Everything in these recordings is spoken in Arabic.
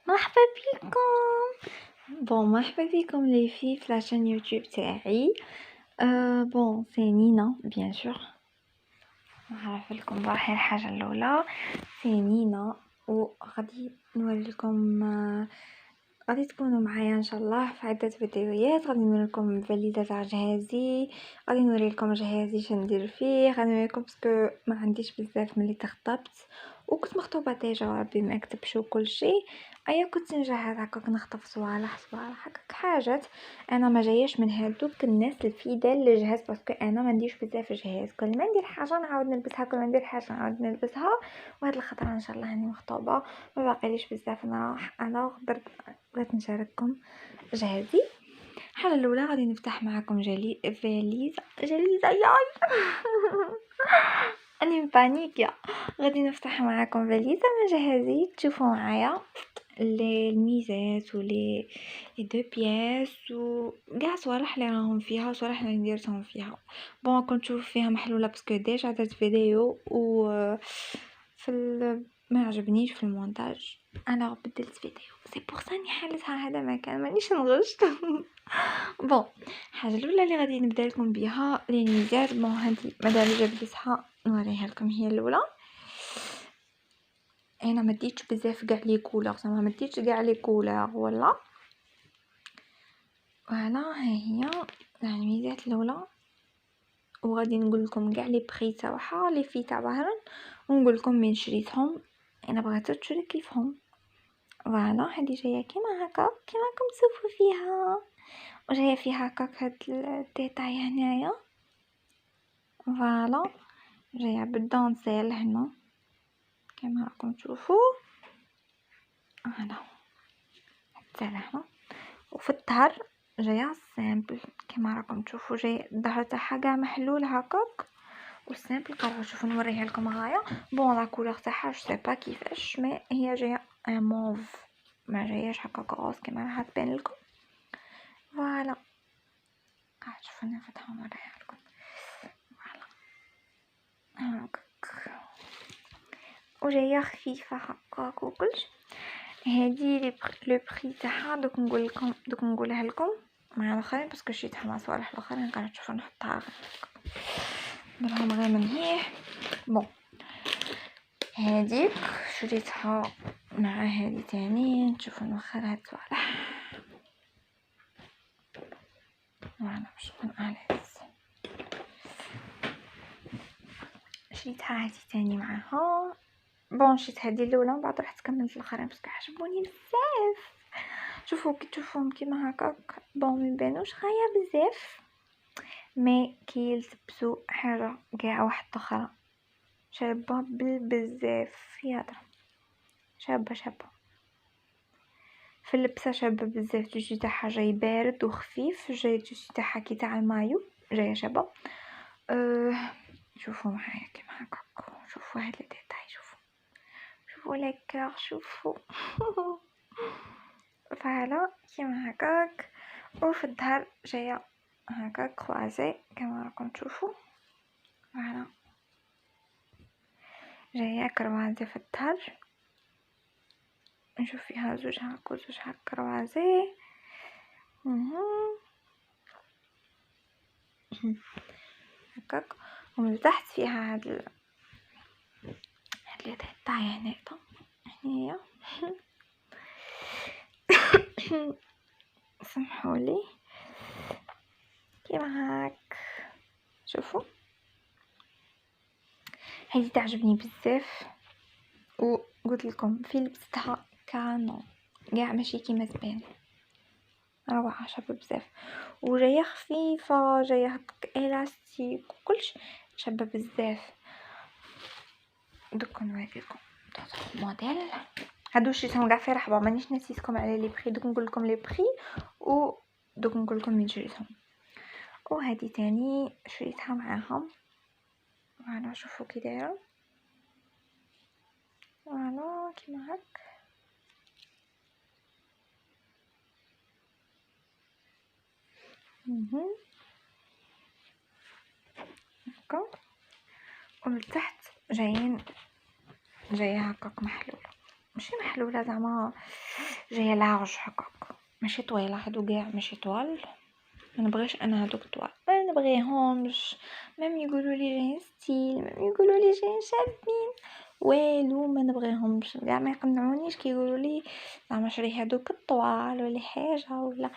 مرحبا بكم. مرحبا بكم لي في لاشين يوتيوب تاعي. سي نينا بيان سور. نعرف لكم راحي الحاجه الاولى سي نينا، وغادي نوري لكم غادي تكونوا معايا ان شاء الله في عده فيديوهات. غادي نوري لكم فاليزه تاع جهازي، غادي نوري لكم جهازي شندير فيه، غادي نوري لكم باسكو ما عنديش بزاف ملي تخطبت وكنت مخطوبه ديجا ربي ما كتبش وكل شيء. ايا كنت نجهز هكاك نخطف صوالح هكاك حاجات. انا ما جايش من هذوك الناس الفيدال للجهاز باسكو انا ما نديرش بزاف جهاز، كل ما ندير حاجه نعاود نلبسها، كل ما ندير حاجه نعاود نلبسها. وهاد الخطره ان شاء الله راني مخطوبه ما باقيليش بزاف نروح. انا بغيت نشارككم جهازي. الحاجه الاولى غادي نفتح معكم فاليزه ياي اني مبانيكيا. غادي نفتح معكم فاليزه من جهازي تشوفوا معايا الميزات ولي دو بياس وكاع صوالح اللي راهم فيها وصوالح اللي نديرتهم فيها. كنت نشوف فيها محلوله باسكو ديجا درت فيديو و ما عجبنيش في المونتاج، انا بدلت فيديو سي بور ساني حالتها هذا مكان مانيش نغش. الحاجه الاولى اللي غادي نبدا لكم بها لي ميزات. هذه مادام جبدتها نوريها لكم. هي الاولى انا ما ديتش بزاف كاع لي كولور، زعما ما ديتش كاع لي كولور ولا ها هي الميزات الاولى. وغادي نقول لكم كاع لي بري تاعها لي في تاع بهرن، ونقول لكم من شريتهم. انا بغيت تشري كيفهم. هذه جايه كيما هكا كيما راكم تشوفوا فيها، وجايه فيها هكاك هاد الديتاي هنايا. جايه بالدونسيل هنا كيما راكم تشوفوا. حتى هنا وفي الظهر جايه سامبل كيما راكم تشوفوا. جاي الظهر تاعها كاع محلول هكاك والسامبل قرعوا. شوفوا نوريها لكم هايا. لا كولور تاعها جو سي با كيفاش، مي هي جايه موف، ما جاياش هكاك غوص كيما راها تبان لكم. شوفوا نفتحها ونوريها لكم. وجايه خفيفه هكاك وكلش. هذه لو بري تاعها دوك نقولها لكم مع الاخرين باسكو شريتها مع صوالح الاخرين قاعده تشوفوا نحطها نراهم غير من هيه. هذيك شريتها مع هذه تاني نشوفوا نوخر هاد صوالح باش نكون اليز. شريتها هذه تاني معاها. شريت هذه الاولى من بعد رحت كملت الاخرين باسكو عجبوني بزاف. شوفوا كي تشوفوهم كيما هكاك ما يبانوش غايه بزاف، مي كي يلبسوا حاجه كاع واحده اخرى شابه بزاف. ياضرا شابه في اللبسه شابه بزاف. الجوج تاعها جاي بارد وخفيف، جاي الجوج تاعها كي تاع المايو جايه شابه. شوفوا معايا كيما هكاك. شوفوا هاد الديتاي، شوفوا لكار، شوفوا كيما هكاك. وفي الظهر جايه هكاك كروازي كما راكم تشوفوا. جايه كروازي في الظهر. نشوف فيها زوج هكا وزوج هكا كروازي. هكاك. ومن تحت فيها هاد الديتاي هنايا. سمحولي كيما هاك. شوفوا هذه تعجبني بزاف، وقلت لكم في لبستها كانو كاع ماشي كيما تبان، روعه شابه بزاف وجايه خفيفه، جايه هكاك الاستيك وكلش شابه بزاف. دوك نوريكم موديل. هادو شريتهم كاع في رحبه، مانيش نسيتكم على لي بري. دوك نقول لكم لي بري ودوك نقول لكم من شريتهم. وهذه تاني شريتها معاهم. شوفوا كي دايره كيما هاك. هكا. ومن تحت جايه هكاك محلوله، ماشي محلوله زعما جايه لارج هكاك، ماشي طويله، هادو كاع ماشي طوال، ما نبغيش انا هادوك طوال، ما نبغيهمش. ميم يقولوا لي جايين ستيل، ميم يقولوا لي جايين شابين، والو ما نبغيهمش كاع، ما يقنعونيش كيقولوا لي زعما شري هادوك الطوال ولا حاجه ولا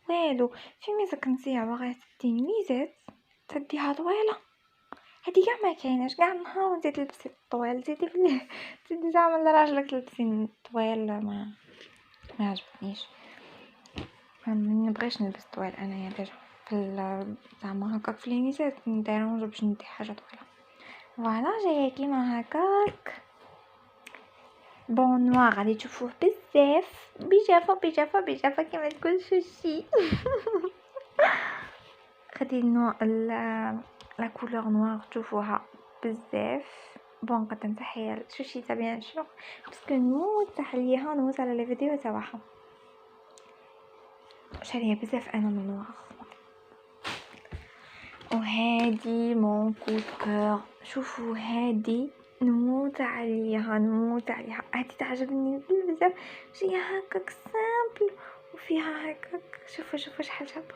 والو. في ميزه كنتي باغا تدي ميزات تديها طويله، هادي كاع ما كايناش كاع. نهار وانت تلبسي الطويل زيدي في زيدي زعما لراجلك تلبسي طويل، ما عجبنيش. ما نبغيش نلبس طويل انايا ديجا في زعما هكاك في ليميزات نديرونج باش ندي حاجه طويله. فوالا جايه كيما هكاك بون نوار، غادي تشوفوه بزاف بجافه كيما تقول شوشي. غادي لا كولور نوار تشوفوها بزاف. بون قد نتحيا شوشي بيان سور باسكو نموت عليها، نموت على لي فيديو تاعها، شاريه بزاف انا من نوار. وهادي مون كود كور، شوفوا هادي نموت عليها هادي تعجبني بزاف، جايه هكاك سامبل وفيها هكاك شوفوا شحال شابه،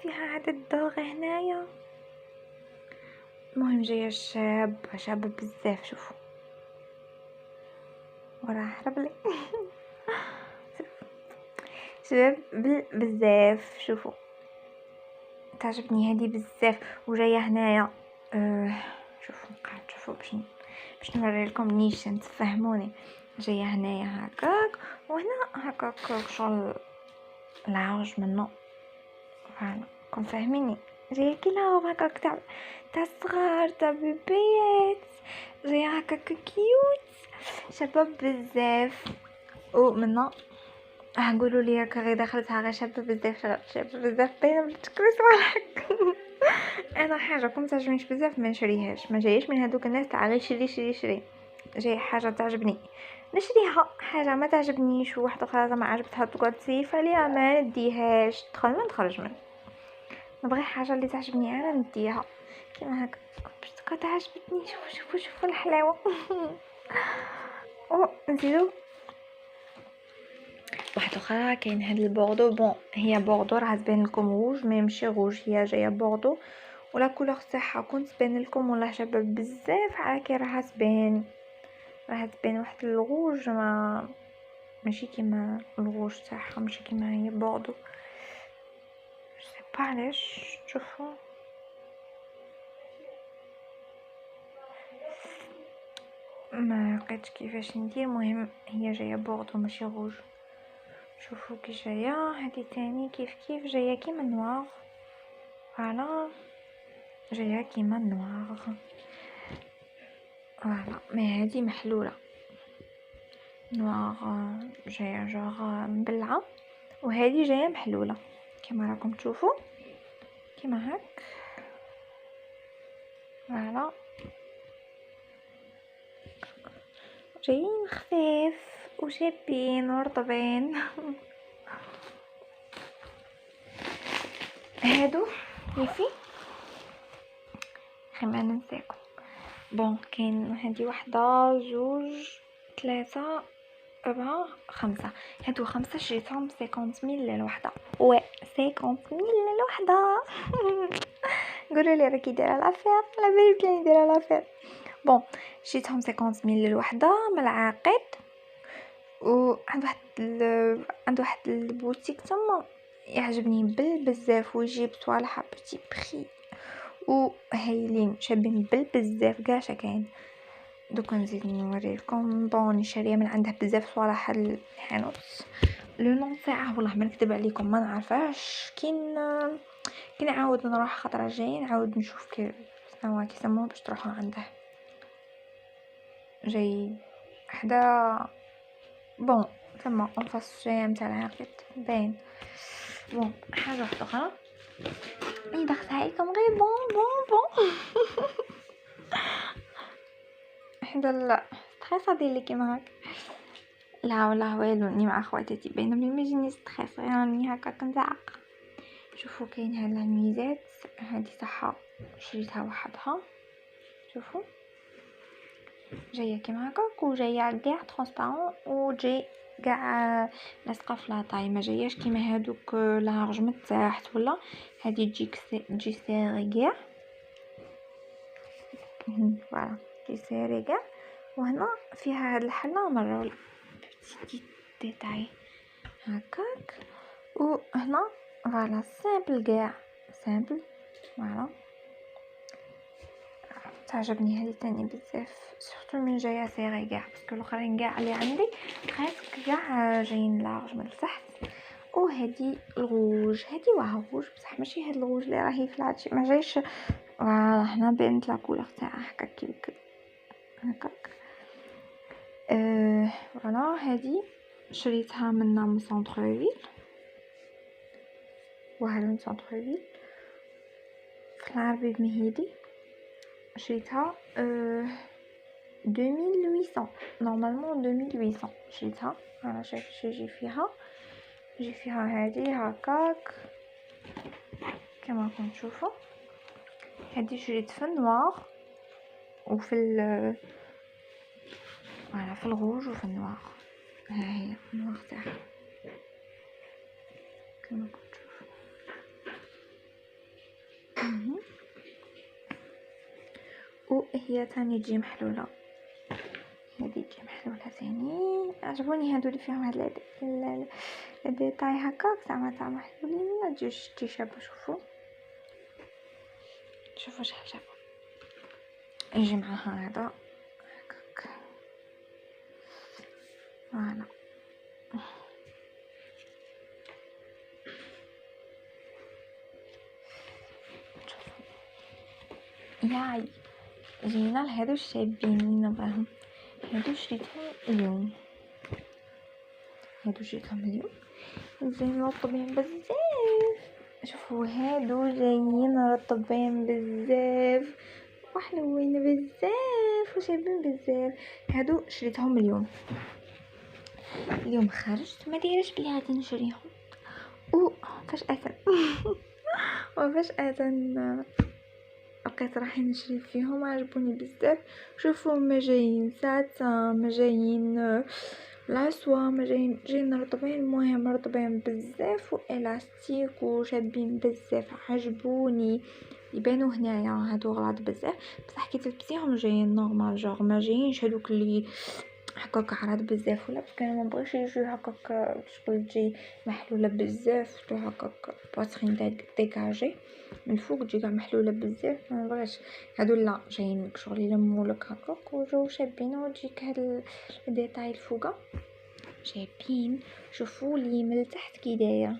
فيها عدد دوغ هنايا. المهم جايه شابه بزاف. شوفوا وراه حربلي شباب بزاف. شوفوا تعجبني هذه بزاف وجايه هنايا. شوفوا قاعد تشوفوا باش نوري لكم نيشان تفهموني. جايه هنايا هكاك وهنا هكاك شغل لارج منه، فانا كون فاهميني. جايه كيلا هكاك تاع صغار تاع بيبيات، جايه هكاك كيوت شباب بزاف. ومنه نقولوا لي هكا غير دخلتها غير شابه بزاف باينه بلي تكرس عليك. انا حاجه كنت تعجبنيش بزاف ما نشريهاش، ما جايش من هذوك الناس تاع غير شري. جاي حاجه تعجبني نشريها، حاجه ما تعجبنيش وواحده اخرى ما عجبتها تقعد تسيف عليها ما نديهاش، تدخل ما نخرج من. نبغي حاجه اللي تعجبني انا نديها كيما هكا باش تعجبتني. شوفوا الحلاوه. نزيدو واحده اخرى كاين هاد البوردو. بون هي بوردو راه تبان لكم روج مي ماشي روج، هي جايه بوردو ولا كولور تاعها كنت تبان لكم والله شابه بزاف على كي راها تبان واحد الروج ما ماشي كيما الروج تاعها، ماشي كيما هي بوردو. سي با علاش شوفوا ما لقيتش كيفاش ندير. المهم هي جايه بوردو ماشي روج. شوفوا كي جايه هذه تاني كيف جايه كيما نوار. فوالا جايه كيما نوار. فوالا مي هذه محلوله نوار جايه جوغ مبلعه، وهذه جايه محلوله كما راكم تشوفوا كيما هك. فوالا جايين خفاف وشابين ورطبين. هادو يفي خما ننساكم. بون كاين هادي وحده جوج 3 4 5، هادو 5 شريتهم 50,000 للوحده. 50,000 للوحده. قولوا لي راكي دايره الافير على بالي بلي دايره الافير. بون شريتهم 50,000 للوحده من العاقد، وعند واحد البوتيك تما يعجبني بزاف ويجيب صوالح بتي بري وهايلين شابين بزاف كاع كاين. دوك نزيد نوريلكم. بون شاريه من عنده بزاف صوالح الحانوت. لو نون تاعه والله ما نكذب عليكم ما نعرفهاش. كي نعاود نروح خطره جاي نعاود نشوف كيف شنو كيسموه باش تروحوا عنده. جاي حدا بون ثم انفاس جايه نتاع العاقد باين. بون حاجه واحده اخرى ندخلها لكم غير بون حدا لا ستريس هادي اللي كيما هكا. لا والله والو ني مع خواتاتي باينه بلي ما يجيني ستريس، راني هكا كنزعق. شوفوا كاين هاد الميزات هادي صحه شريتها وحدها. شوفوا جايه كيما هكاك وجايه كاع ترونسبارون وجاي كاع لاصقه في لاطاي، ما جاياش كيما هادوك لارج من تحت ولا هادي تجي سيري كاع. فوالا تجي سيري كاع. وهنا فيها هاد الحله مره ولا بتيتي ديتاي هكاك. وهنا فوالا سامبل كاع سامبل. فوالا تعجبني هذه تاني بزاف سورتو من جايه سيري كاع باسكو الاخرين كاع اللي عندي بريسك كاع جايين لارج من التحت. وهذه الغوج هذه واه غوج بصح ماشي هاد الغوج اللي راهي في العادي ما جايش. فوالا هنا بانت لا كولور تاعها هكاك كيف هكاك. فوالا هذه شريتها من سونطر فيل. وهذا من سونطر فيل في العربي بمهيدي. شريتها 2800 نورمالمون 2800 شريتها. انا شايف يجي فيها هذه هكاك كما راكم تشوفوا. هذه شريت في النوار وفي فوالا في الغوج وفي النوار. ها هي النوار تاعها كما راكم تشوفوا. وهي ثاني تجي محلوله. هذه تجي محلوله ثاني. عجبوني هادو اللي فيهم هاد الديتاي هكاك زعما تاع محلولين ما تجيش تشابه. شوفوا شحال شابه. يجي معها هذا هكاك. فوالا ياي جينا لهادو الشابين اللي نبغيهم. هادو شريتهم اليوم. زين رطبين بزاف. شوفوا هادو جايين رطبين بزاف وحلوين بزاف وشابين بزاف. هادو شريتهم اليوم خرجت ما دايرش بلي غادي نشريهم وفجأة لقيت راحي نشري فيهم. عجبوني بزاف. شوفوا ما جايين ساتان ما جايين لاسوا ما جايين رطبين. المهم رطبين بزاف والاستيك وشابين بزاف. عجبوني يبانوا هنايا هادو غلاط بزاف بصح كي تلبسيهم جايين نورمال جوغ ما جايينش هادوك اللي هكاك عراض بزاف ولا باسكو انا ما بغيتش يجيو هكاك شغل تجي محلوله بزاف تجي هكاك باترين ديكاجي من فوق تجي كاع محلوله بزاف ما بغيتش. هادو لا جايين شغل يلمولك هكاك وجو شابين وتجيك هاد الديتاي الفوقه شابين. شوفوا لي من التحت كي دايره.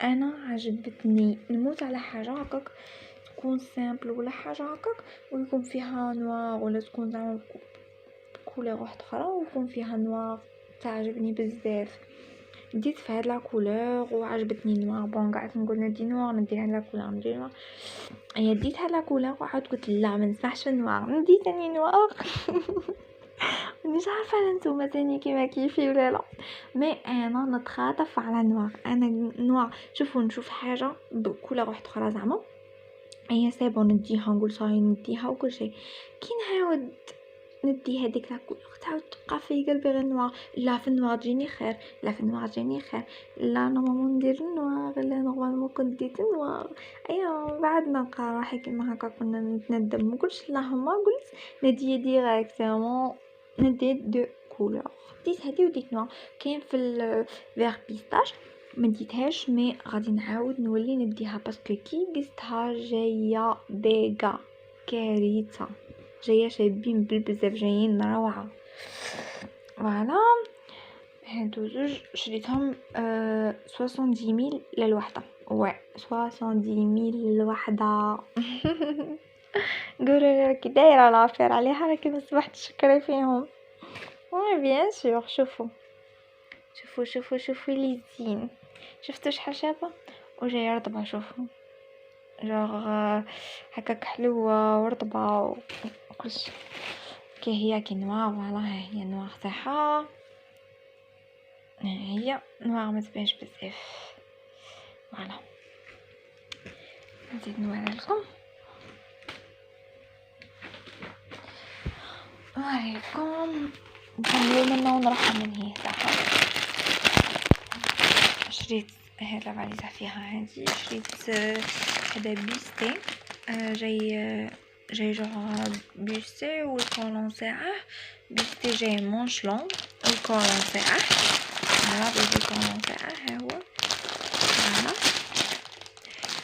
انا عجبتني نموت على حاجه هكاك تكون سامبل ولا حاجه هكاك ويكون فيها نوار ولا تكون زعما كولور واحده اخرى ويكون فيها نوار. تعجبني بزاف. ديت في هاد لا كولور وعجبتني نوار. بون قعدت نقول ندي نوار ندي هاد لا كولور ندي نوار. هي ديت هاد لا كولور وعاد قلت لا ما نسمحش في النوار ندي ثاني نوار. مش عارفه نتوما ثاني كيما كيفي ولا لا مي انا نتخاطف على نوار. انا نوار شوفوا نشوف حاجه بكولور واحده اخرى زعما هي سيبون نديها نقول صاي نديها وكل شيء. كي نعاود ندي هذيك لا كولور تعاود تبقى في قلبي غير نوار. لا في النوار تجيني خير لا في النوار تجيني خير لا نورمالمون ندير النوار لا نورمالمون كنت ديت النوار. ايوا بعد نلقى روحي كيما هكا كنا نتندم ما قلتش اللهم قلت ندي ديريكتومون ندي دو كولور. ديت هذه وديت نوار. كاين في الفيغ بيستاش ما ديتهاش مي غادي نعاود نولي نديها باسكو كي قستها جايه ديغا كارثه جايه شابين بزاف جايين روعه. فوالا هادو زوج شريتهم 70000 للوحده. واه 70000 للوحده. قولوا راكي دايره لافير عليها راكي مصباح تشكري فيهم. وي بيان سور. شوفوا لي زين. شفتوا شحال شابه وجايه رطبه. شوفوا جوغ هكاك حلوه ورطبه وكلشي كي هي كي نوار. فوالا ها هي نوار تاعها هي نوار ما تبانش بزاف. فوالا نزيد نوري لكم. عليكم نكملوا منا ونروحوا من هي صح. شريت هذا فاليزة فيها هادي، شريت هذا بيستي جاي جوغ بيستي والكولون تاعه بيستي جاي مونش لون والكولون تاعه هذا الكولون تاعه ها هو هنا.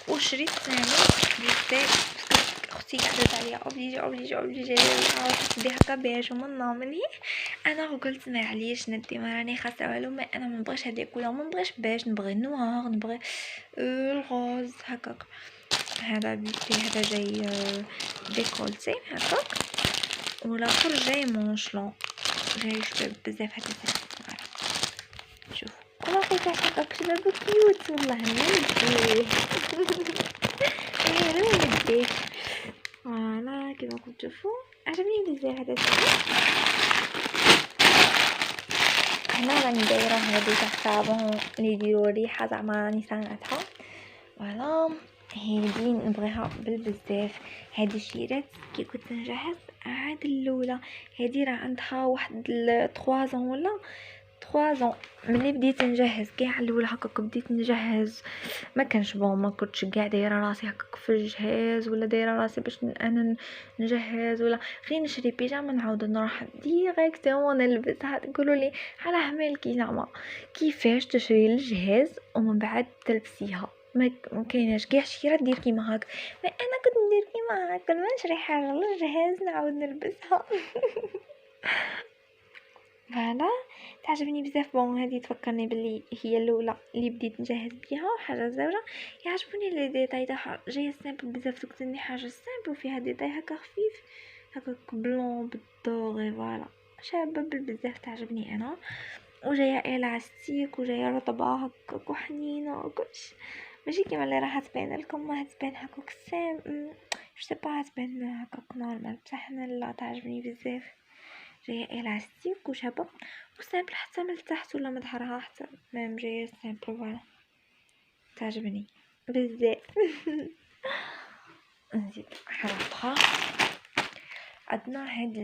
وشريت ثاني بيستي اختي قعدت عليا اوبليجي عاودت ندي هكا بيج ومن مني انا قلت ما عليش ندي ما راني خاصه والو، ما انا ما نبغيش هذيك ولا ما نبغيش بيج، نبغي نوار، نبغي الغوز هكاك. هذا بيستي هذا جاي ديكولتي هكاك والاخر جاي مونشلون جاي شباب بزاف. هذا فوالا شوف انا قلت هكاك شباب كيوت والله نوديه انا نوديه فوالا كيما راكم تشوفوا عجبني بزاف هذا الشيء. هنا راني دايره هذه تاع صابون اللي يديروا ريحه زعما راني صانعتها فوالا. هذه نبغيها بزاف. هذه شيرات كي كنت نجهز عاد الاولى هذه راه عندها واحد 3 ولا 3 ملي بديت نجهز كاع الاولى هكاك بديت نجهز ما كانش بون، ما كنتش كاع دايره راسي هكاك في الجهاز ولا دايره راسي باش انا نجهز ولا غير نشري بيجامه نعاود نروح ديريكتومون نلبسها. تقولوا لي على همالكي زعما كيفاش تشري الجهاز ومن بعد تلبسيها؟ ما كايناش كاع شيره دير كيما هاك. ما انا كنت ندير كيما هاك ما نشري حاجه للجهاز نعاود نلبسها فوالا تعجبني بزاف. بون هذه تفكرني باللي هي الاولى اللي بديت نجهز بها حاجه زوجه. يعجبوني لي ديتاي تاعها جايه سامبل بزاف، تكتني حاجه سامبل وفيها ديتاي هكا خفيف هكا بلون بالدوغي فوالا شابه بزاف تعجبني انا. وجايه الاستيك وجايه رطبه هكا وحنينه وكلش ماشي كيما اللي راح تبان لكم ما تبان هكاك سام جو با تبان هكاك نورمال بصح انا لا تعجبني بزاف. جايه الاستيك وشابه وسامبل حتى من التحت ولا من ظهرها حتى ميم جايه سامبل فوالا تعجبني بزاف نزيد حاجه اخرى عندنا هاد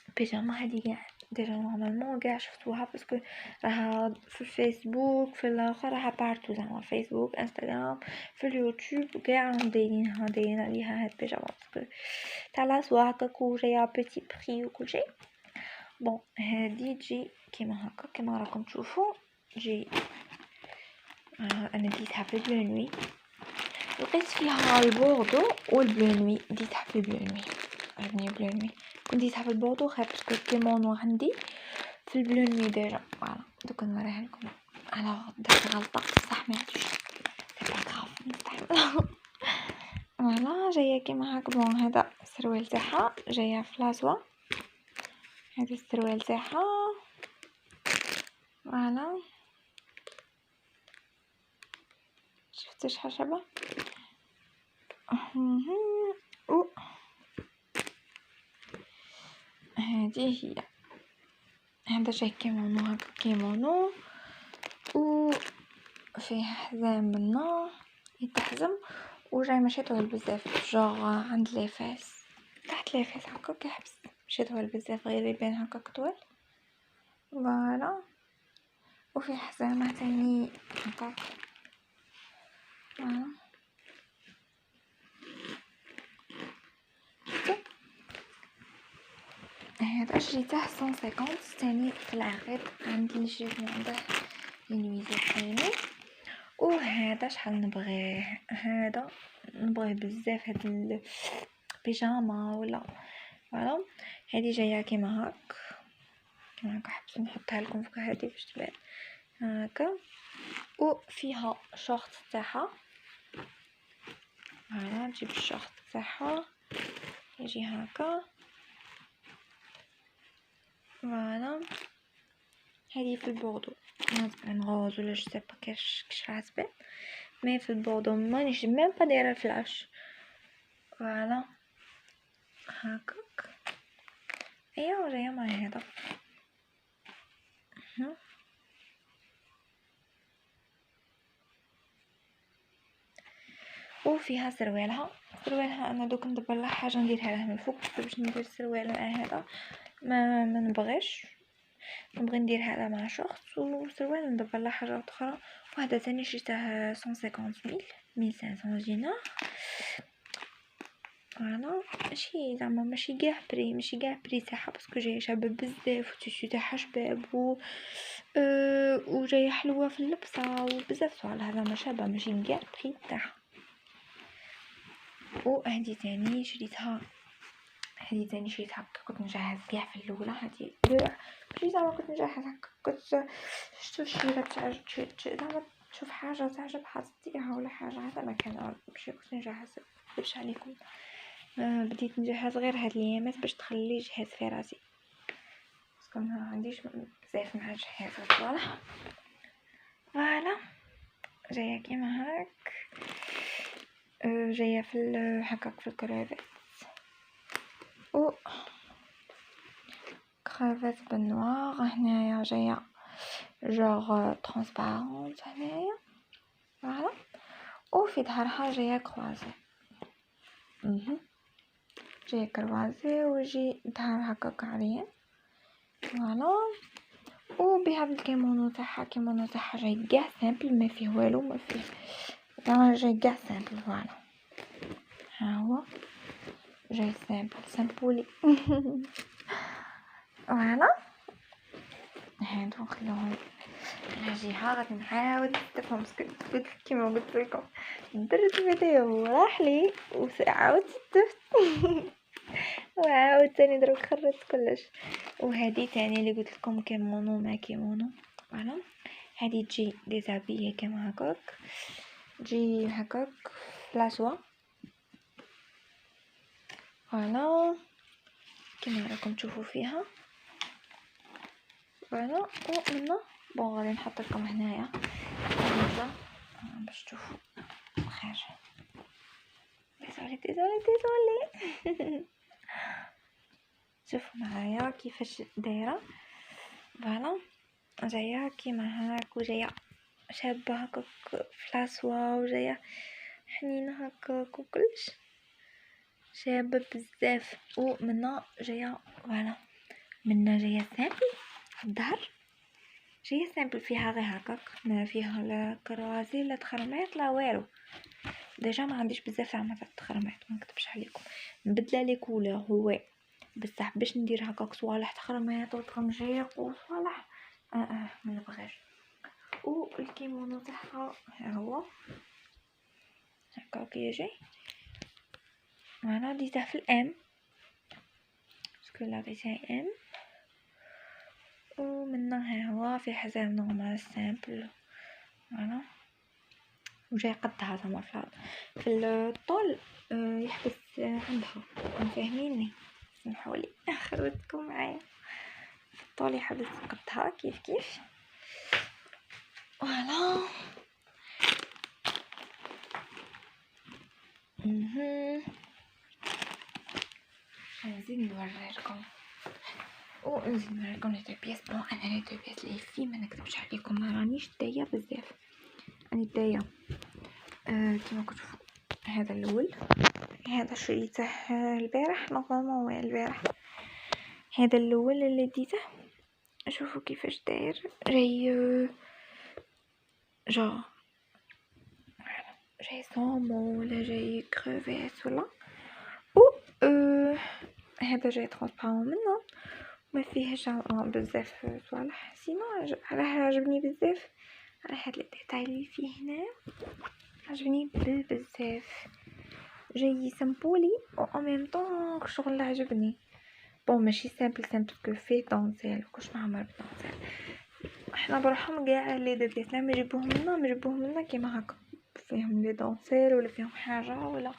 البيجامه هذه كاع ديجا نورمالمون كاع شفتوها باسكو راها في الفيسبوك في الاخر راها بارتو زعما فيسبوك انستغرام في اليوتيوب كاع دايرين عليها هاد البيجامه باسكو تاع لاسوا هكاك وجايه بيتي بري وكل شيء. بون هادي تجي كيما هكا كيما راكم تشوفوا جي انا ديتها في البلو نوي لقيت فيها البوردو والبلو نوي ديتها في البلو نوي عجبني البلو نوي كنت ديتها في البوردو خير باسكو كيمونو عندي في البلو نوي ديجا فوالا دوك نوريها لكم. الوغ درت غلطه بصح ما عرفتش سي با غاف نستحمل فوالا جايه كيما هكا. بون هذا السروال تاعها جايه في لاسوا هذا السروال تاعها فوالا شفتوا شحال شابه هذه هي. هذا جاي كيمونو هكا كيمونو و فيه حزام منا يتحزم وجاي ماشي طويل بزاف جوغ عند لي فاس تحت لي فاس هكا كيحبس ماشي طويل بزاف غير يبان هكا طويل فوالا. وفيه حزامه تاني هكا فوالا هذا شريته 150 ثاني في العقد عند اللي شريت من عنده لنويزيت ثاني. وهذا شحال نبغيه هذا نبغيه بزاف هاد البيجامه ولا فوالا. هذه جايه كيما هاك كيما هاك حبيت نحطها لكم فوق هذه باش تبان هكا وفيها شورت تاعها فوالا نجيب الشورت تاعها يجي هكا فوالا. هذه في البوردو نازبان غوز ولا جو سيبا كاش راح تبان مي في البوردو مانيش ميم با دايره الفلاش فوالا هكاك. ايوا جايه مع هذا وفيها سروالها السروال انا دوك ندبر لها حاجه نديرها لها من فوق باش ندير السروال مع هذا ما نبغيش، نبغي نديرها لها مع شخص، وسروال ندبر لها حاجه اخرى. وهذا ثاني شريته 150,000 1500 دينار. فوالا ماشي زعما ماشي كاع بري تاعها، باسكو جايه شابه بزاف والتيشو تاعها شباب وجايه حلوه في اللبسه وبزاف صوالح زعما شابه ماشي كاع بري تاعها. وهذه ثاني شريتها كنت نجهز كاع في الاولى. هذه ماشي زعما كنت نجهز هكا، كنت شفت شي زعما تشوف حاجه تعجبها تديها ولا حاجه. هذا ما كان ماشي كنت نجهز باش عليكم. بديت نجهز غير هاد الايامات باش تخلي جهاز في راسي، باسكو ما عنديش بزاف مع جهاز الصالح. فوالا جايه كيما هاك، جايه في هكاك في الكرافات و كرافات بالنوار. هنايا جايه جوغ ترانسبارونت هنايا. فوالا وفي ظهرها جايه كروازي. جايه كروازي ويجي ظهر هكاك عريان. فوالا وبها بالكيمونو تاعها. كيمونو تاعها جاي كاع سامبل، ما فيه والو، ما فيه جاي كاع سامبل. فوالا ها هو جاي سامبولي. فوالا هادو نخلوهم على جهه. غادي نعاود نستفهم قلت كيما قلت لكم درت فيديو راح لي وعاودت استفت. وعاود تاني دروك خرجت كلش. وهذه تاني اللي قلت لكم كيمونو ما كيمونو. فوالا هذه تجي ديزابيي كيما هكاك، تجي هكاك فلاسوا. فوالا كيما راكم تشوفوا فيها. فوالا ومنا بون غادي نحط لكم هنايا باش تشوفوا الخارج. ديزولي شوفوا معايا كيفاش دايره. فوالا جايه كيما هاك وجايه شابه هكاك فلاسوا وجايه حنينه هكاك وكلش شابه بزاف. ومنا جايه فوالا منا جايه سامبل الظهر، جايه سامبل فيها غير هكاك، ما فيها لا كروازي لا تخرمات لا والو. ديجا ما عنديش بزاف عامه تخرمات ما نكتبش عليكم، نبدله لي كولور هو بصح باش ندير هكاك صوالح تخرمات وترنجيق وصوالح ما نبغيش. والكيمونو تاعها ها هو هكاك يجي. انا ديته في الام باسكو لقيتها ام. ومنه ها هو في حزام نورمال سامبل. فوالا وجاي قدها زعما في الطول يحبس عندها. فاهميني؟ سمحولي خلوتكم معايا في الطول يحبس قدها كيف. فوالا نزيد نوريكم لي دو بياس. بون انا لي دو بياس لي في ما نكذبش عليكم ما رانيش دايه بزاف. راني دايه كيما كتشوفوا. هذا الاول هذا شريته البارح نورمالمون البارح. هذا الاول اللي ديته شوفوا كيفاش داير جاي جاي صومو ولا جاي كريفيت ولا و هذا جاي ترونسبارون منه ما فيهش بزاف صوالح. سينو علاه عجبني بزاف على هاد لي ديتاي اللي فيه هنا، عجبني بزاف. جاي سامبولي و ان ميم طون شغل عجبني. بون ماشي سامبل باسكو فيه دونسيل كلش معمر بالدونسيل. احنا بروحهم كاع لي دو بياس لا نجيبوهم لنا كيما هكا فيهم لي دونسيل ولا فيهم حاجه ولا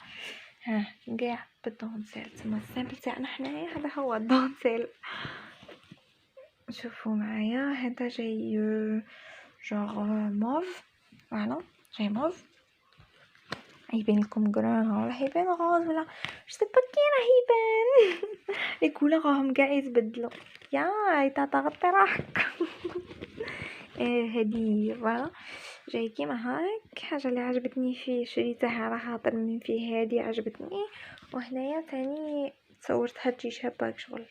كاع بالدونسيل. تما السامبل تاعنا حنايا هذا هو الدونسيل. شوفوا معايا هذا جاي جوغ موف. فوالا جاي موف يبان لكم غران ولا يبان غوز ولا جو با كي راه يبان. لي كولور راهم كاع يتبدلوا يا تاتا غطي راحك. هذه فوالا جاي كيما هاك. حاجه اللي عجبتني فيه شريتها على خاطر من فيه هادي عجبتني. وهنايا تاني صورتها تجي شابه شغل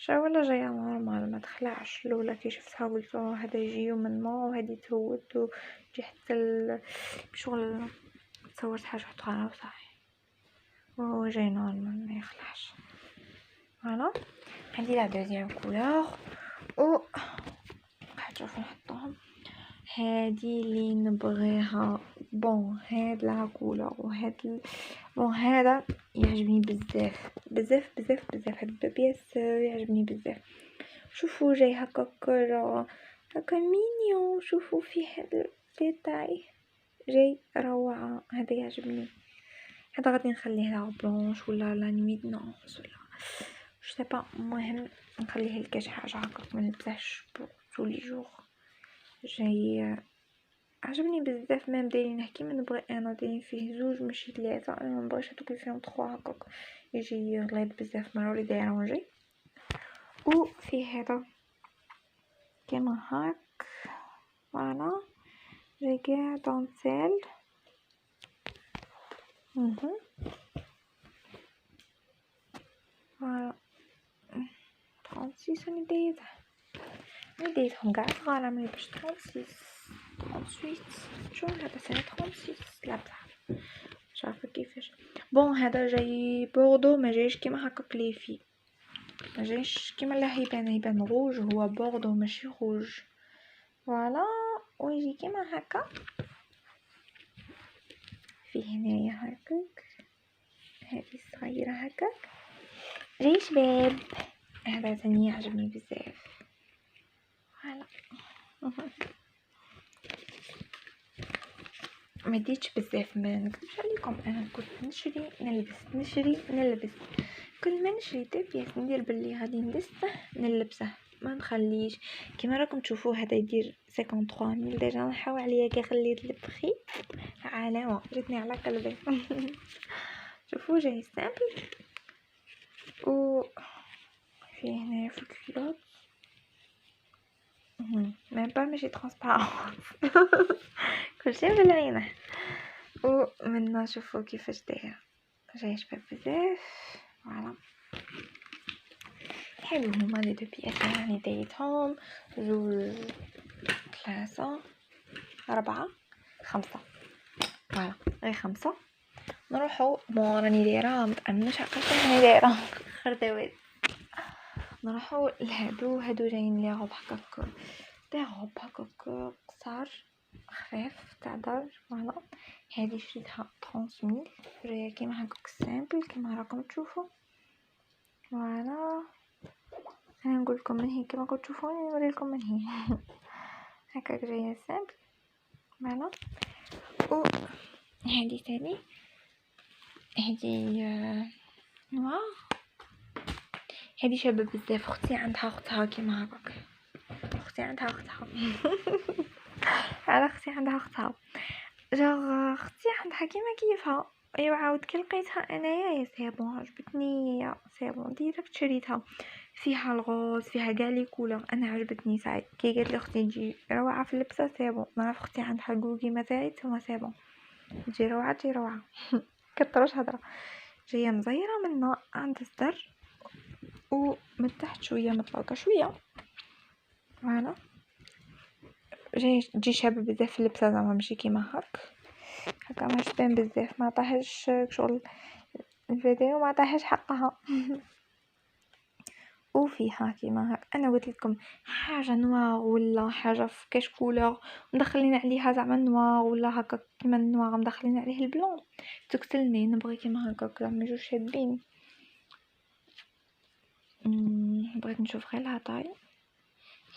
ولا جايه نورمال ما تخلعش. الاولى كي شفتها قلت هذا يجي من ما وهذه تهود وتجي حتى شغل. صورت حاجه اخرى وصحي وهو جاي نورمال ما يخلعش. فوالا عندي لا دوزيام كولور و حتشوفوا نحطهم. هادي اللي نبغيها بون هاد لا كولور وهاد بون هذا يعجبني بزاف بزاف بزاف بزاف. هاد البابيس يعجبني بزاف. شوفوا جاي هكاك هكا مينيون. شوفوا فيه هاد الديتاي جاي روعه. هذا يعجبني. هذا غادي نخليه لا بلونش ولا لا نويد نونس ولا جو با. المهم نخليه لكاش حاجه هكاك ما نلبسهاش طول لي جور. جاي عجبني بزاف. ما دايرينه كيما نبغي انا. دايرين فيه زوج ماشي ثلاثه. انا ما نبغيش هذوك اللي فيهم 3 هكاك يجي غليظ بزاف. مروري دايره رونجي وفيه هذا كيما هاك. فوالا جاي كاع دونسيل. فوالا 36 انا ديتهم كاع صغار. ملي باش 36 38 شو هذا سنه 36 لا بصح مش عارفه كيفاش. بون هذا جاي بوردو ما جايش كيما هكا كليفي. ما جايش كيما لا يبان روج. هو بوردو ماشي روج. فوالا ويجي كيما هكا. فيه هنايا هكاك هذه صغيره هكاك جاي شباب. هذا ثاني يعجبني بزاف. فوالا ما ديتش بزاف. ما نكذبش عليكم انا كنت نشري نلبس. كل ما نشري بياس ندير باللي غادي نلبسه ما نخليش. كما راكم تشوفوا هذا يدير 53000 ديجا. نحاول عليا كي خليت البخي علامه جاتني على قلبي. شوفوا جاي سامبل و فيه هنا في الكلوت ميم با ماشي ترونسبارون. كلشي بالعينه. ومنا شوفوا كيفاش داير. جاي شباب بزاف. فوالا حلو هما لي دو بياس. يعني دايتهم 2 3 4 5. فوالا غير 5. نروحو بون راني دايره متامنش عقلكم راني دايره خردوات. نروحو لهادو جايين لي غوب هكاك تاع غوب هكاك قصار خفيف تاع دار. فوالا هذه شريتها 30000 جايه كيما هكاك سامبل كيما راكم تشوفوا. فوالا انا نقول لكم من هي كيما كنتو تشوفوني نوري لكم من هي. هكاك جايه سامبل. فوالا و هذه ثاني هذه نوار. هذه شابه بزاف. اختي عندها اختها كيما هكاك. اختي عندها اختها على اختي عندها اختها جا اختي عندها كيما كيفها. ايوا عاود كي لقيتها انايا يا سي بون عجبتني يا سي بون ديريكت شريتها. فيها الغوز فيها كاع لي كولور. انا عجبتني ساعه كي قالت لي اختي تجي روعه في اللبسه سي بون. نعرف اختي عندها كوكي ما تاعيت هو سي بون تجي روعه كتروش هضره. جايه مزيره من عند الزر ومن تحت شويه مطلقه شويه. فوالا جي شابه بزاف في اللبسه زعما ماشي كيما هكا ما تبان بزاف. ما عطاهاش شغل الفيديو ما عطاهاش حقها. وفيها كيما هكا. انا قلت لكم حاجه نوار ولا حاجه في كاش كولور مدخلين عليها زعما نوار ولا هكا كيما النوار مدخلين عليه البلون تكسلني. نبغي كيما هكا زعما جوج شابين. بغيت نشوف غير لاطاي.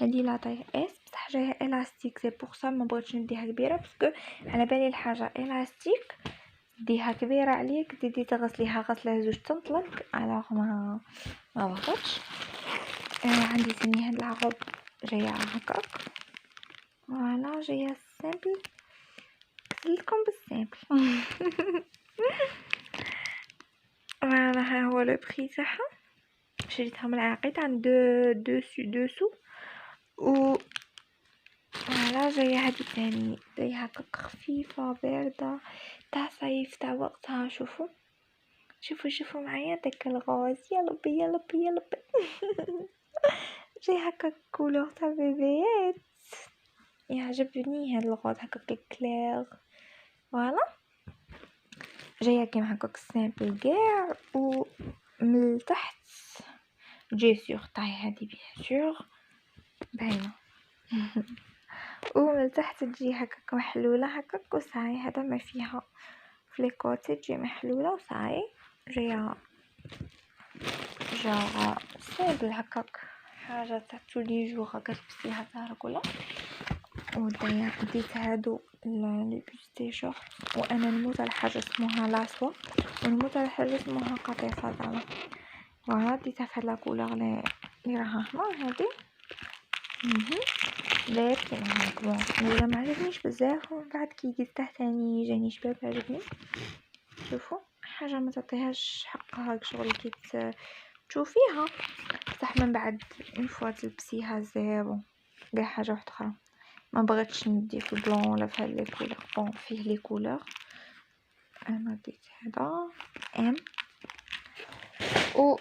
هذه لاطاي اس بصح جايه الاستيك. سي بور سا ما بغيتش نديها كبيره باسكو على بالي الحاجه الاستيك ديها كبيره عليك تزيدي تغسليها غسله زوج تنطلق على ما بغيتش. عندي ثاني هاد العقب جايه هكاك. فوالا جايه سامبل كسلتكم بالسامبل. فوالا ها هو لو بري تاعها. شريتها من العقيد عند دو سو و فوالا فوالا جايه هادي تاني جايه هكاك خفيفه بارده تاع صيف تاع وقتها. شوفوا معايا داك الغاز يا لبي يا لبي يا لبي جاي هكاك كولور تاع بيبيات يعجبني هاد الغاز هكاك كلير. فوالا جايه كيما هكاك سامبل كاع ومن تحت جي سور طاي هادي بيان سور باينه ومن تحت تجي هكاك محلوله هكاك وصاي هذا ما فيها في لي كوتي تجي محلوله وصاي جايه جا سامبل هكاك حاجه تاع تولي جور هكا تلبسيها تاعك ولا. ودايا ديت هادو لي بيستي شورت وانا نموت على حاجه اسمها لاسوا ونموت على حاجه اسمها قطيفه زعما. فوالا ديتها في هاد لا كولور لي راها هنا هادي داير كيما هاك بون ولا ما عجبنيش بزاف ومن بعد كي قلته تاني جاني شباب عجبني. شوفوا حاجه ما تعطيهاش حقها شغل كي تشوفيها بصح من بعد اون فوا تلبسيها زي بون كاع حاجه واحده اخرى. ما بغيتش ندي في البلون ولا في هاد لي كولور بون فيه لي كولور. انا ديت هذا ام و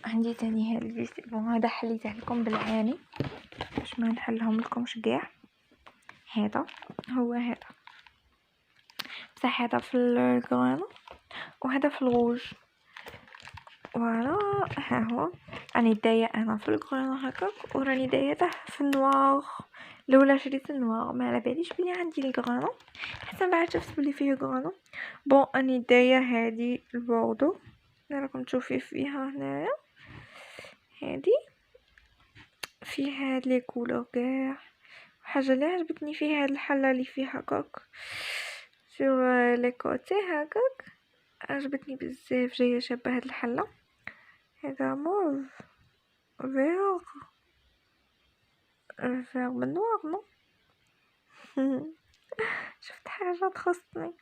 عندي تاني هاد الفيست بون هذا حليته لكم بالعاني باش ما نحلهم لكمش كاع. هذا هو هذا بصح هذا في الكرينو وهذا في الغوج. فوالا ها هو راني دايه انا في الكرينو هكاك وراني دايته في النوار. لولا شريت النوار ما على باليش بلي عندي الكرينو حتى من بعد شفت بلي فيه كرينو. بون اني دايه هذه البوردو راكم تشوفي فيها هنايا هذه فيه هاد لي كولور كاع. حاجه اللي عجبتني فيه هاد الحله اللي فيها هكاك سور لي كوتي هكاك عجبتني بزاف جايه شابه هاد الحله. هذا موف فيغ فيغ من نوار نو شفت حاجه تخصني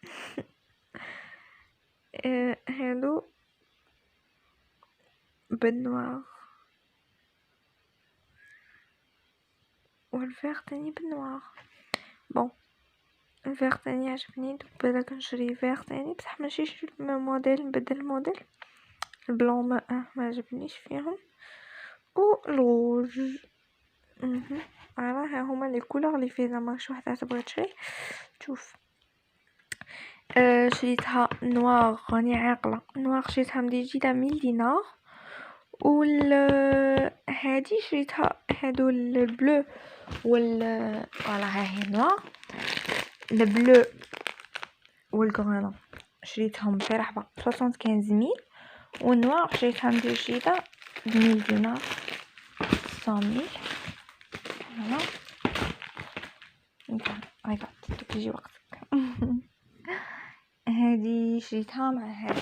هادو بالنوار والفيغ تاني بالنوار. بون الفيغ تاني عجبني دوك بالك نشري فيغ تاني بصح ماشي موديل نبدل الموديل البلون ما عجبنيش فيهم والروج. ها هما لي كولور اللي فيه زعما شي وحده تبغي تشري تشوف. شريتها نوار راني عاقله نوار شريتها من جيتها 1000 دينار هادي شريتها هادو البلو فوالا ها هي نوار البلو والغرينو شريتهم في رحبه 75000 والنوار شريتها من جيتها 1000 دينار 100000. فوالا هايبا تجي وقتك هذه شريتها مع هاد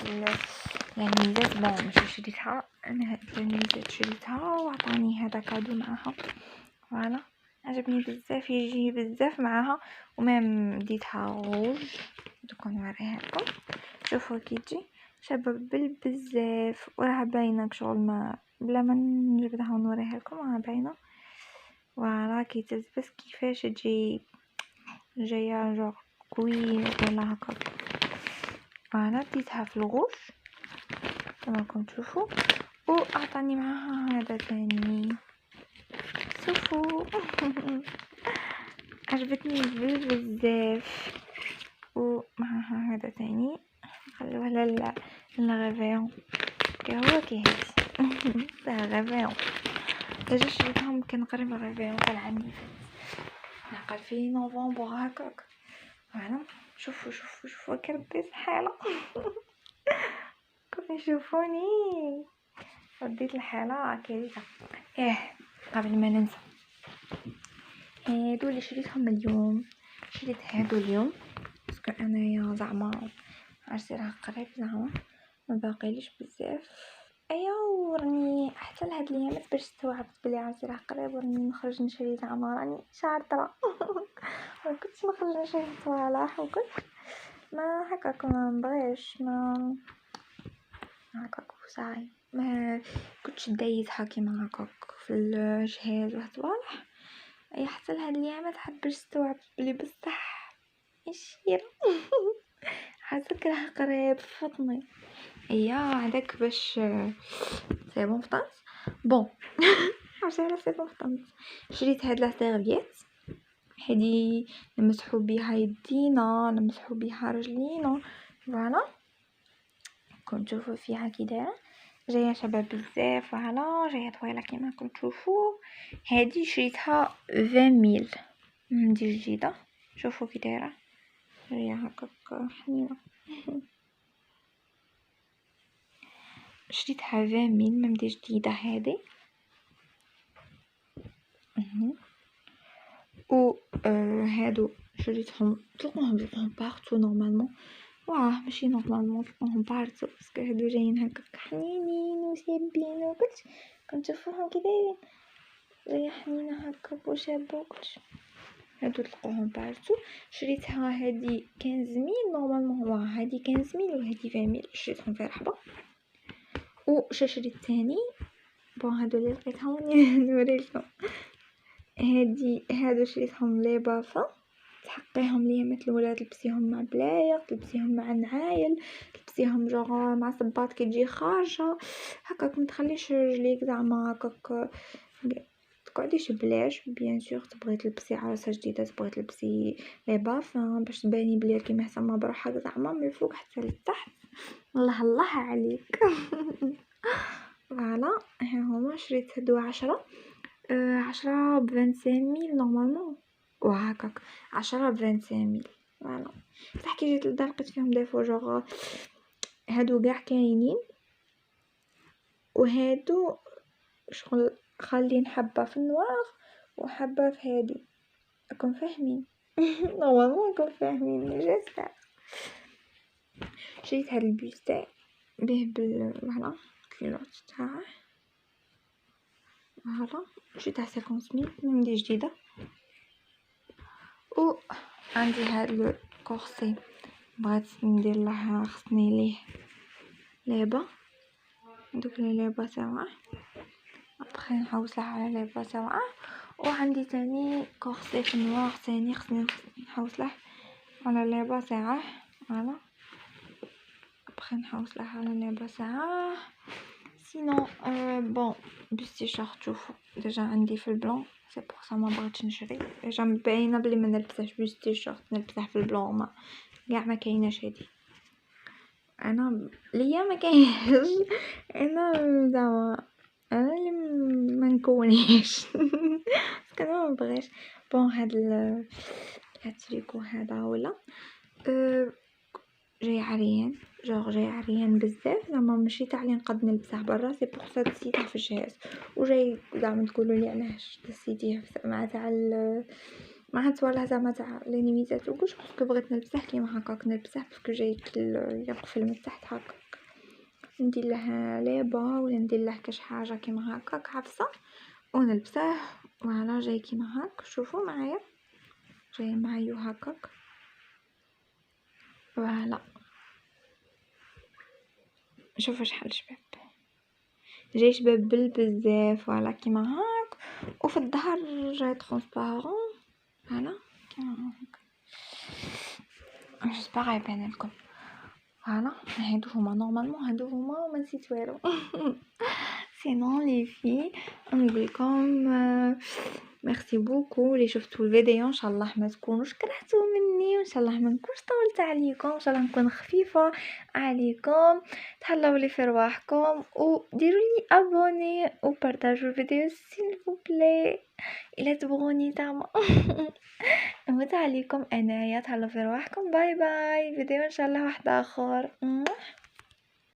الميزات بون ماشي شريتها انا هاد الميزات شريتها وعطاني هذا كادو معاها. فوالا عجبني بزاف يجي بزاف معاها ومام ديتها روج دوك نوريها لكم. شوفوا كي تجي شابه بزاف وراه باينه شغل ما بلا ما نجبدها ونوريها لكم راه باينه. فوالا كي تلبس كيفاش تجي جايه جوغ كوين ولا هكا. فوالا ديتها في الغوش كما راكم تشوفوا واعطاني معاها هذا تاني شوفوا عجبتني بزاف ومعاها هذا تاني نخلوه للغافيون كي هو كي هادي تاع غافيون ديجا شريتهم كان قريب الغافيون تاع العام اللي فات نعقل في نوفمبر هكاك. فوالا شوفوا كرديت الحاله كيف يشوفوني رديت الحاله كارثه. قبل ما ننسى هادو اللي شريتهم اليوم شريت هادو اليوم باسكو انايا زعما عرفتي راه قريب زعما ما باقيليش بزاف. وراني حتى لهاد الايامات باش استوعبت بلي عرفتي راه قريب وراني نخرج نشري زعما راني شاطره ما كنتش نخرج نشري صوالح وكنت ما هكاك ما نبغيش ما هكاك وصاي ما كنتش دايزها كيما هكاك في الجهاز وصوالح هي حتى لهاد الأيام متحبش تستوعب بلي بصح يشير حاسك راه قريب فطني هي هذاك باش سي بون فطنت بون عرفتي سي بون فطنت شريت هاد لا سيرفييت هادي نمسحو بيها يدينا نمسحو بيها رجلينا فوالا كون تشوفوا فيها كي دايره جايه شباب بزاف فوالا جايه طويله كيما راكم تشوفوا هادي شريتها 20000 هادي جديده شوفوا كي دايره جايه هكاك حنينه شريتها 20000 ممدي جديده هادي و هادو شريتهم تلقوهم بارتو نورمالمون واه ماشي نورمالمون تلقوهم بارتو باسكو هادو جايين هكاك حنينين وشابين وكلش كنت تشوفوهم كي دايرين جايه حنينه هكاك وشابه وكلش هادو تلقوهم بارتو شريتها هادي 15000 نورمالمون واه هادي 15000 وهادي 20000 شريتهم في رحبه و شريت الثاني بون هادو اللي لقيتهم نوريلكم هادو شريتهم لي بافا تحقيهم ليامات الولاد تلبسيهم مع بلايق تلبسيهم مع نعايل تلبسيهم جوغ مع صباط كي تجي خارجه هكاك متخليش رجليك زعما هكاك تقعديش بلاش بيان سور تبغي تلبسي عروسه جديده تبغي تلبسي لي بافا باش تباني بلي راكي مهتمه بروحك زعما من الفوق حتى لتحت الله الله عليك فوالا ها هما شريت هادو 10 ب25000 نورمالمون وهكاك 10 ب25000 فوالا بصح كي جيت للدار لقيت فيهم دي فوا جوغ هادو كاع كاينين وهادو شغل خالين حبه في النوار وحبه في هادي راكم فاهمين نورمالمون راكم فاهمين جيسبر شريت هاد البوستي به فوالا كيلوت تاعه فوالا شريتها 50000 مندي جديده و عندي هاد لو كورسي بغيت ندير له خصني ليه لعبه دوك اللعبه تاعه ابخي نحوس له على لعبه تاعه وعندي تاني كورسي في النوار تاني خصني نحوس له على لعبه تاعه فوالا ابخي نحوس له على لعبه تاعه سينو بون بس شرط شوفوا ديجا عندي في البلون سي بور سا ما بغيتش نشري ديجا مبينه بلي ما نلبسهاش بس تيشيرت نلبسه في البلون ما كاع ما كايناش هادي انا ليا ما كاينش انا زعما انا اللي ما نكونيش انا ما بغيش بون هاد التريكو هذا ولا جاي عريان جاي عريان بزاف زعما ماشي تاع لي نقد نلبسه برا سي بور سا دسيته في الجهاز وجاي زعما تقولوا لي علاش دسيتيه مع تاع مع توالة زعما تاع لي نيميزات وكلش باسكو بغيت نلبسه كيما هكاك نلبسه باسكو جاي يقفل من تحت هكاك ندير له لعبه ولا ندير له كاش حاجه كيما هكاك عفسه ونلبسه فوالا جاي كيما هاك شوفوا معايا جاي معايا هكاك فوالا شوفوا شحال شباب جاي شباب بزاف فوالا كيما هاك وفي الظهر جاي ترونسبارون فوالا كيما هاك جيسبر يبان لكم فوالا هادو هما نورمالمون هادو هما وما نسيت والو سينون لي في نقول لكم ميرسي بوكو اللي شفتوا الفيديو ان شاء الله ما تكونوش كرهتوا مني وان شاء الله ما نكونش طولت عليكم ان شاء الله نكون خفيفه عليكم تهلاو لي في رواحكم وديروا لي ابوني وبارطاجوا الفيديو سيل فو بلاي الا تبغوني زعما نموت عليكم انايا تهلاو في رواحكم باي باي فيديو ان شاء الله واحد اخر